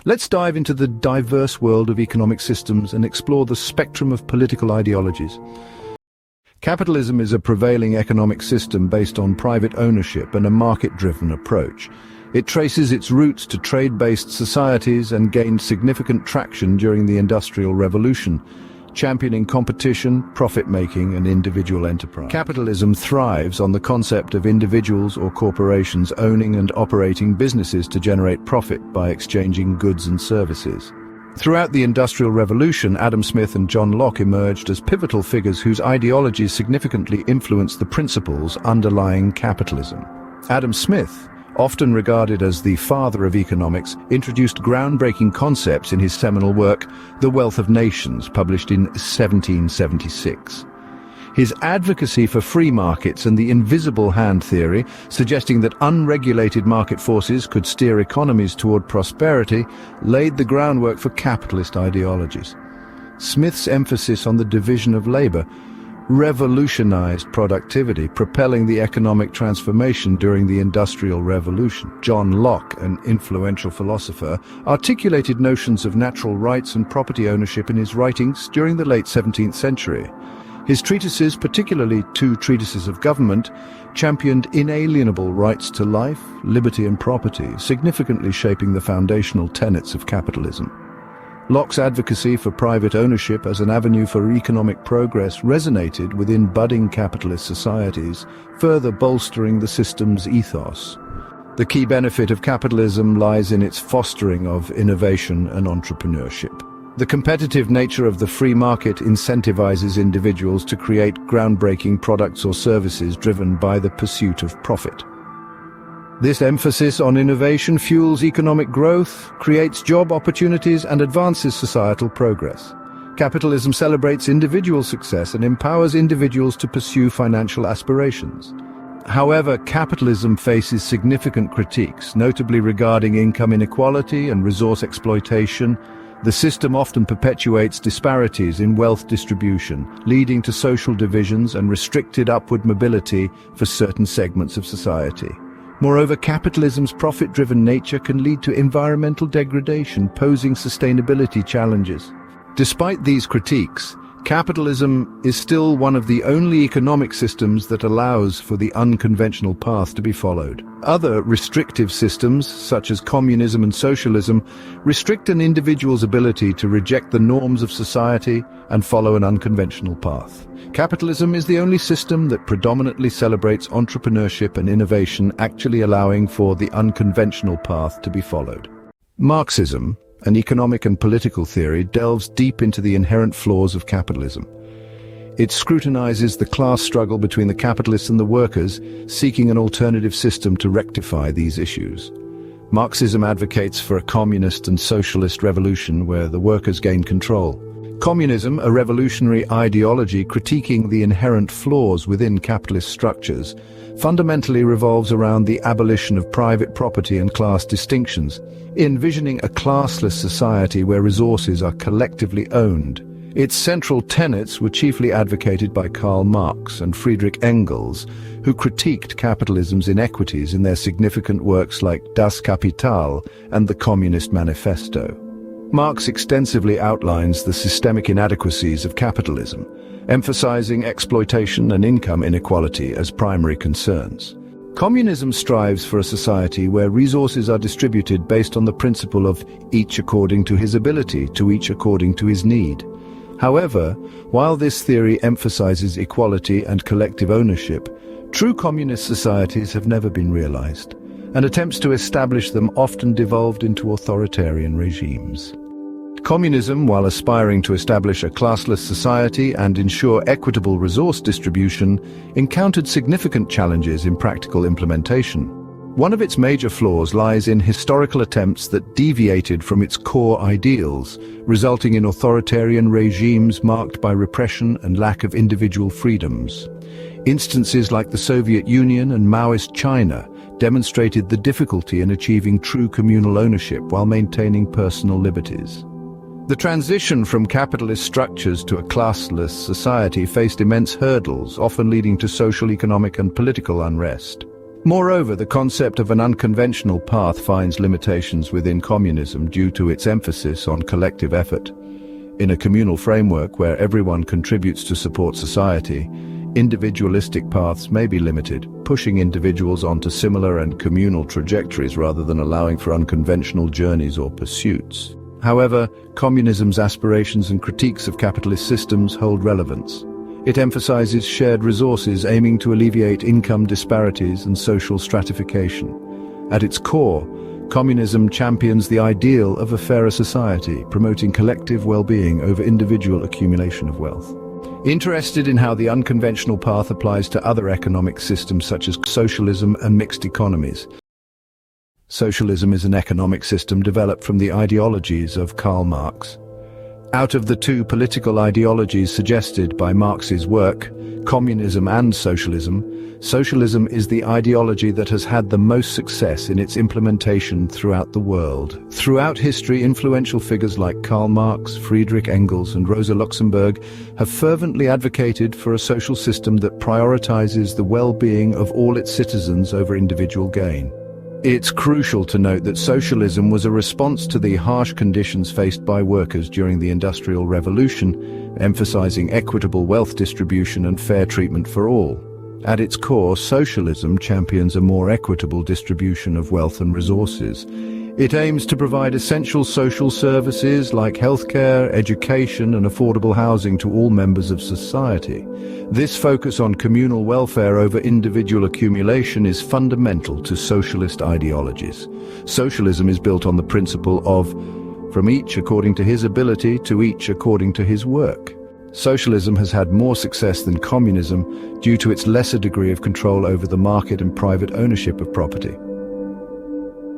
Let's dive into the diverse world of economic systems and explore the spectrum of political ideologies. Capitalism is a prevailing economic system based on private ownership and a market-driven approach. It traces its roots to trade-based societies and gained significant traction during the Industrial Revolution, championing competition, profit-making, and individual enterprise. Capitalism thrives on the concept of individuals or corporations owning and operating businesses to generate profit by exchanging goods and services. Throughout the Industrial Revolution, Adam Smith and John Locke emerged as pivotal figures whose ideologies significantly influenced the principles underlying capitalism. Adam Smith, often regarded as the father of economics, introduced groundbreaking concepts in his seminal work, The Wealth of Nations, published in 1776. His advocacy for free markets and the invisible hand theory, suggesting that unregulated market forces could steer economies toward prosperity, laid the groundwork for capitalist ideologies. Smith's emphasis on the division of labor revolutionized productivity, propelling the economic transformation during the Industrial Revolution. John Locke, an influential philosopher, articulated notions of natural rights and property ownership in his writings during the late 17th century. His treatises, particularly two treatises of government, championed inalienable rights to life, liberty and property, significantly shaping the foundational tenets of capitalism. Locke's advocacy for private ownership as an avenue for economic progress resonated within budding capitalist societies, further bolstering the system's ethos. The key benefit of capitalism lies in its fostering of innovation and entrepreneurship. The competitive nature of the free market incentivizes individuals to create groundbreaking products or services driven by the pursuit of profit. This emphasis on innovation fuels economic growth, creates job opportunities, and advances societal progress. Capitalism celebrates individual success and empowers individuals to pursue financial aspirations. However, capitalism faces significant critiques, notably regarding income inequality and resource exploitation. The system often perpetuates disparities in wealth distribution, leading to social divisions and restricted upward mobility for certain segments of society. Moreover, capitalism's profit-driven nature can lead to environmental degradation, posing sustainability challenges. Despite these critiques, capitalism is still one of the only economic systems that allows for the unconventional path to be followed. Other restrictive systems, such as communism and socialism, restrict an individual's ability to reject the norms of society and follow an unconventional path. Capitalism is the only system that predominantly celebrates entrepreneurship and innovation, actually allowing for the unconventional path to be followed. Marxism, an economic and political theory, delves deep into the inherent flaws of capitalism. It scrutinizes the class struggle between the capitalists and the workers, seeking an alternative system to rectify these issues. Marxism advocates for a communist and socialist revolution where the workers gain control. Communism, a revolutionary ideology critiquing the inherent flaws within capitalist structures, fundamentally revolves around the abolition of private property and class distinctions, envisioning a classless society where resources are collectively owned. Its central tenets were chiefly advocated by Karl Marx and Friedrich Engels, who critiqued capitalism's inequities in their significant works like Das Kapital and the Communist Manifesto. Marx extensively outlines the systemic inadequacies of capitalism, emphasizing exploitation and income inequality as primary concerns. Communism strives for a society where resources are distributed based on the principle of each according to his ability, to each according to his need. However, while this theory emphasizes equality and collective ownership, true communist societies have never been realized, and attempts to establish them often devolved into authoritarian regimes. Communism, while aspiring to establish a classless society and ensure equitable resource distribution, encountered significant challenges in practical implementation. One of its major flaws lies in historical attempts that deviated from its core ideals, resulting in authoritarian regimes marked by repression and lack of individual freedoms. Instances like the Soviet Union and Maoist China demonstrated the difficulty in achieving true communal ownership while maintaining personal liberties. The transition from capitalist structures to a classless society faced immense hurdles, often leading to social, economic, and political unrest. Moreover, the concept of an unconventional path finds limitations within communism due to its emphasis on collective effort. In a communal framework where everyone contributes to support society, individualistic paths may be limited, pushing individuals onto similar and communal trajectories rather than allowing for unconventional journeys or pursuits. However, communism's aspirations and critiques of capitalist systems hold relevance. It emphasizes shared resources aiming to alleviate income disparities and social stratification. At its core, communism champions the ideal of a fairer society, promoting collective well-being over individual accumulation of wealth. Interested in how the unconventional path applies to other economic systems such as socialism and mixed economies? Socialism is an economic system developed from the ideologies of Karl Marx. Out of the two political ideologies suggested by Marx's work, communism and socialism, socialism is the ideology that has had the most success in its implementation throughout the world. Throughout history, influential figures like Karl Marx, Friedrich Engels, and Rosa Luxemburg have fervently advocated for a social system that prioritizes the well-being of all its citizens over individual gain. It's crucial to note that socialism was a response to the harsh conditions faced by workers during the Industrial Revolution, emphasizing equitable wealth distribution and fair treatment for all. At its core, socialism champions a more equitable distribution of wealth and resources. It aims to provide essential social services like healthcare, education, and affordable housing to all members of society. This focus on communal welfare over individual accumulation is fundamental to socialist ideologies. Socialism is built on the principle of from each according to his ability to each according to his work. Socialism has had more success than communism due to its lesser degree of control over the market and private ownership of property.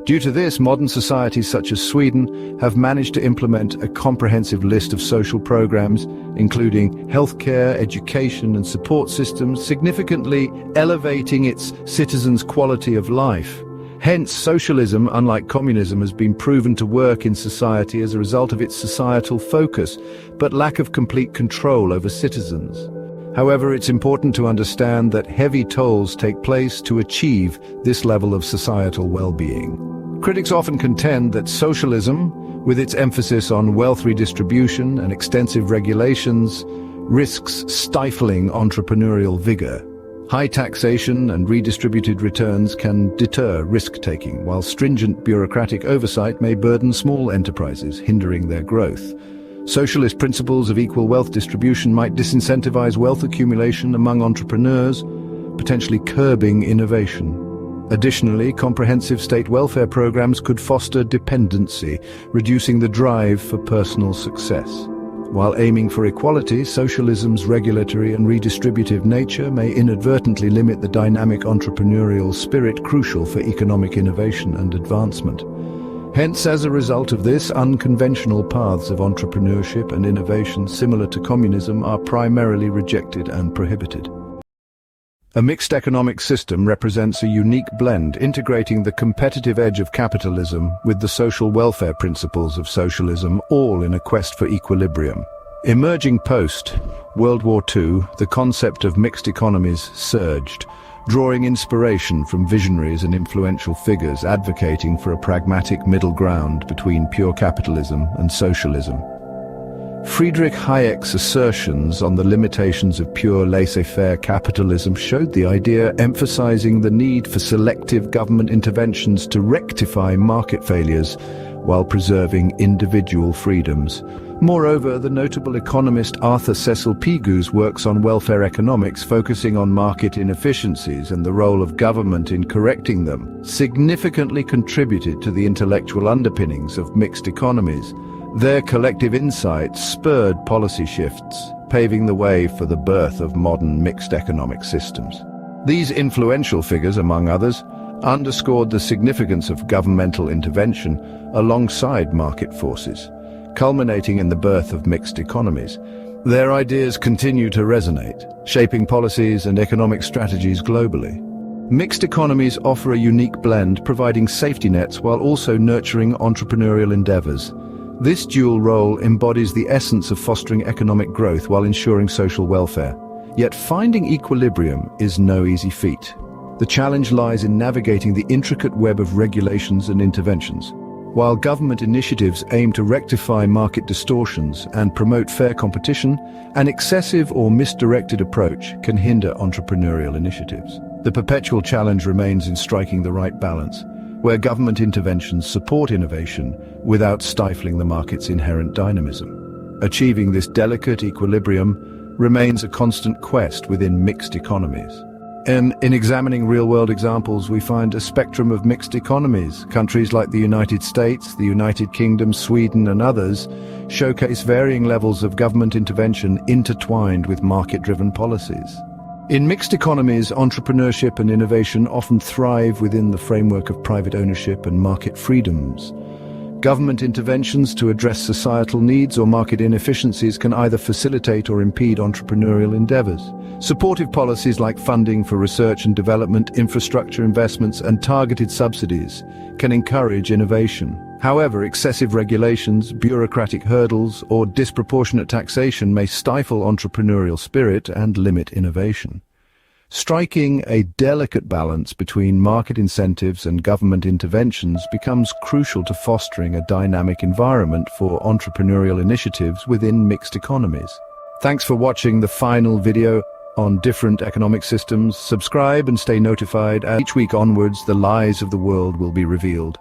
Due to this, modern societies such as Sweden have managed to implement a comprehensive list of social programs, including healthcare, education, and support systems, significantly elevating its citizens' quality of life. Hence, socialism, unlike communism, has been proven to work in society as a result of its societal focus, but lack of complete control over citizens. However, it's important to understand that heavy tolls take place to achieve this level of societal well-being. Critics often contend that socialism, with its emphasis on wealth redistribution and extensive regulations, risks stifling entrepreneurial vigor. High taxation and redistributed returns can deter risk-taking, while stringent bureaucratic oversight may burden small enterprises, hindering their growth. Socialist principles of equal wealth distribution might disincentivize wealth accumulation among entrepreneurs, potentially curbing innovation. Additionally, comprehensive state welfare programs could foster dependency, reducing the drive for personal success. While aiming for equality, socialism's regulatory and redistributive nature may inadvertently limit the dynamic entrepreneurial spirit crucial for economic innovation and advancement. Hence, as a result of this, unconventional paths of entrepreneurship and innovation similar to communism are primarily rejected and prohibited. A mixed economic system represents a unique blend integrating the competitive edge of capitalism with the social welfare principles of socialism, all in a quest for equilibrium. Emerging post-World War II, the concept of mixed economies surged, drawing inspiration from visionaries and influential figures advocating for a pragmatic middle ground between pure capitalism and socialism. Friedrich Hayek's assertions on the limitations of pure laissez-faire capitalism showed the idea, emphasizing the need for selective government interventions to rectify market failures while preserving individual freedoms. Moreover, the notable economist Arthur Cecil Pigue's works on welfare economics, focusing on market inefficiencies and the role of government in correcting them, significantly contributed to the intellectual underpinnings of mixed economies. Their collective insights spurred policy shifts, paving the way for the birth of modern mixed economic systems. These influential figures, among others, underscored the significance of governmental intervention alongside market forces, culminating in the birth of mixed economies. Their ideas continue to resonate, shaping policies and economic strategies globally. Mixed economies offer a unique blend, providing safety nets while also nurturing entrepreneurial endeavors. This dual role embodies the essence of fostering economic growth while ensuring social welfare. Yet finding equilibrium is no easy feat. The challenge lies in navigating the intricate web of regulations and interventions. While government initiatives aim to rectify market distortions and promote fair competition, an excessive or misdirected approach can hinder entrepreneurial initiatives. The perpetual challenge remains in striking the right balance, where government interventions support innovation without stifling the market's inherent dynamism. Achieving this delicate equilibrium remains a constant quest within mixed economies. In examining real-world examples, we find a spectrum of mixed economies. Countries like the United States, the United Kingdom, Sweden, and others showcase varying levels of government intervention intertwined with market-driven policies. In mixed economies, entrepreneurship and innovation often thrive within the framework of private ownership and market freedoms. Government interventions to address societal needs or market inefficiencies can either facilitate or impede entrepreneurial endeavors. Supportive policies like funding for research and development, infrastructure investments, and targeted subsidies can encourage innovation. However, excessive regulations, bureaucratic hurdles, or disproportionate taxation may stifle entrepreneurial spirit and limit innovation. Striking a delicate balance between market incentives and government interventions becomes crucial to fostering a dynamic environment for entrepreneurial initiatives within mixed economies. Thanks for watching the final video on different economic systems. Subscribe and stay notified, as each week onwards the lies of the world will be revealed.